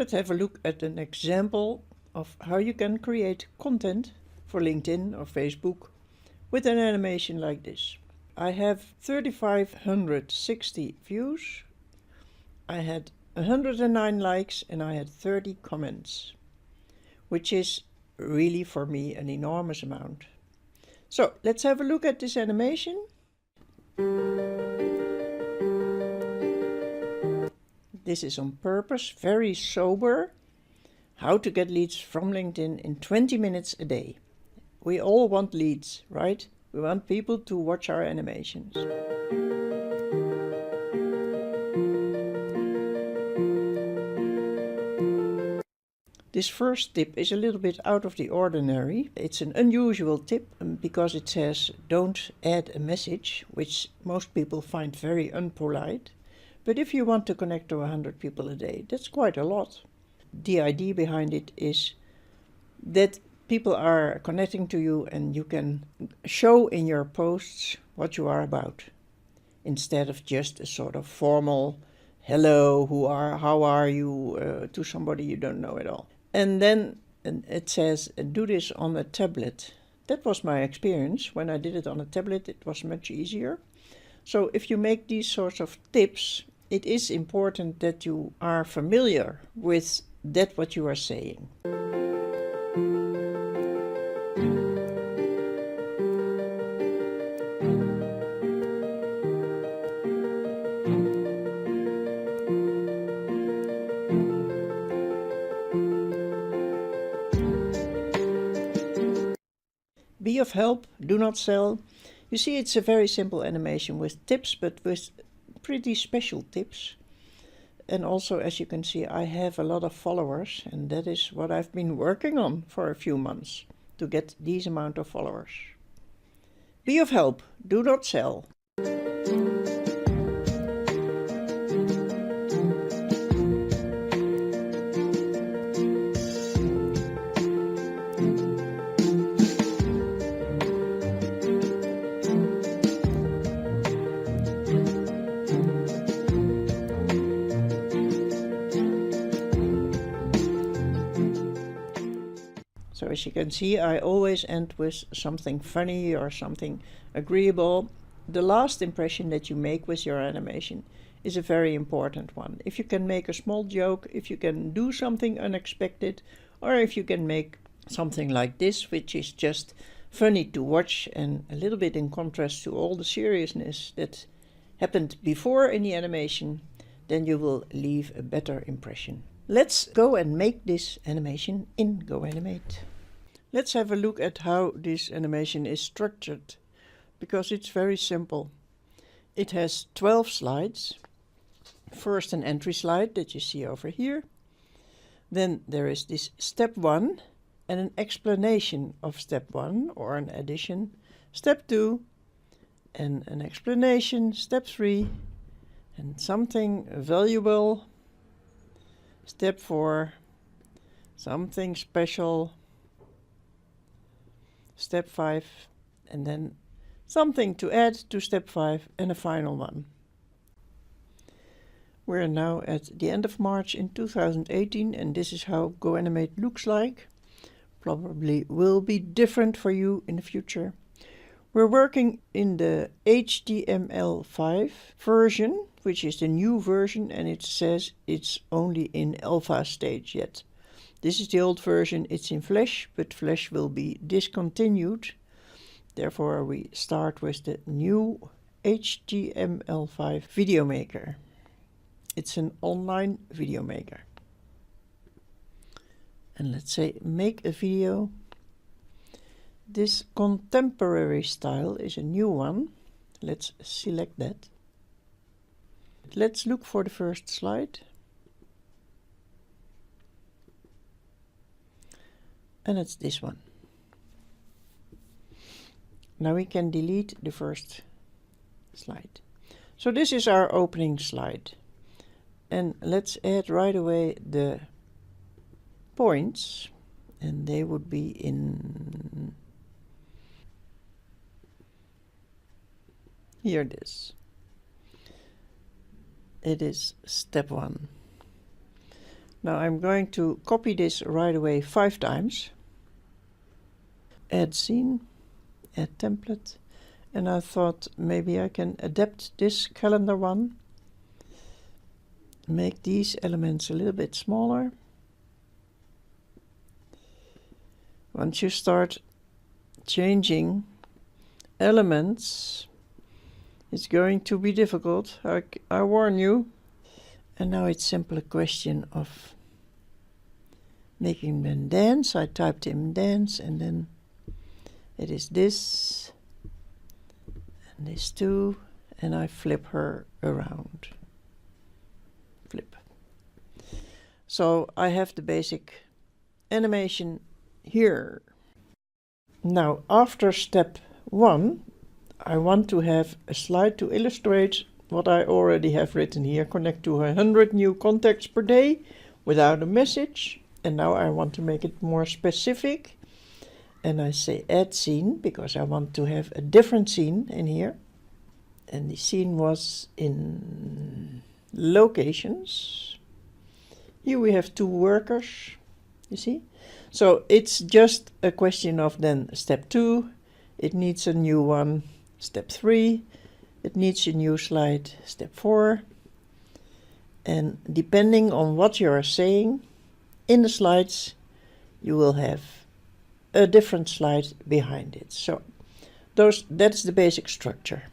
let's have a look at an example of how you can create content for LinkedIn or Facebook with an animation like this. I have 3,560 views, I had 109 likes and I had 30 comments, which is really for me an enormous amount. So let's have a look at this animation. This is on purpose, very sober. How to get leads from LinkedIn in 20 minutes a day. We all want leads, right? We want people to watch our animations. This first tip is a little bit out of the ordinary. It's an unusual tip because it says don't add a message, which most people find very unpolite. But if you want to connect to 100 people a day, that's quite a lot. The idea behind it is that people are connecting to you and you can show in your posts what you are about, instead of just a sort of formal hello, how are you, to somebody you don't know at all. And then it says do this on a tablet. That was my experience. When I did it on a tablet, it was much easier. So if you make these sorts of tips, it is important that you are familiar with that what you are saying. Be of help, do not sell. You see, it's a very simple animation with tips, but with pretty special tips. And also, as you can see, I have a lot of followers, and that is what I've been working on for a few months, to get these amount of followers. Be of help, do not sell. So as you can see, I always end with something funny or something agreeable. The last impression that you make with your animation is a very important one. If you can make a small joke, if you can do something unexpected, or if you can make something like this, which is just funny to watch and a little bit in contrast to all the seriousness that happened before in the animation, then you will leave a better impression. Let's go and make this animation in GoAnimate. Let's have a look at how this animation is structured, because it's very simple. It has 12 slides. First an entry slide that you see over here. Then there is this step 1 and an explanation of step 1 or an addition. Step 2 and an explanation. Step 3 and something valuable. Step 4, something special. Step 5, and then something to add to step 5 and a final one. We're now at the end of March in 2018, and this is how GoAnimate looks like. Probably will be different for you in the future. We're working in the HTML5 version, which is the new version, and it says it's only in alpha stage yet. This is the old version, it's in Flash, but Flash will be discontinued. Therefore we start with the new HTML5 video maker. It's an online video maker. And let's say make a video. This contemporary style is a new one. Let's select that. Let's look for the first slide. And it's this one. Now we can delete the first slide. So this is our opening slide. And let's add right away the points, and they would be in here it is. It is step 1. Now I'm going to copy this right away 5 times. Add scene, add template, and I thought maybe I can adapt this calendar one. Make these elements a little bit smaller. Once you start changing elements, it's going to be difficult, I warn you. And now it's simply a question of making them dance. I typed in dance, and then it is this and this too, and I flip her around. Flip. So I have the basic animation here. Now after step 1, I want to have a slide to illustrate what I already have written here. Connect to 100 new contacts per day without a message. And now I want to make it more specific. And I say add scene because I want to have a different scene in here. And the scene was in locations. Here we have 2 workers, you see. So it's just a question of then step 2, it needs a new one. Step 3, it needs a new slide. Step 4. And depending on what you are saying in the slides, you will have a different slide behind it. So that's the basic structure.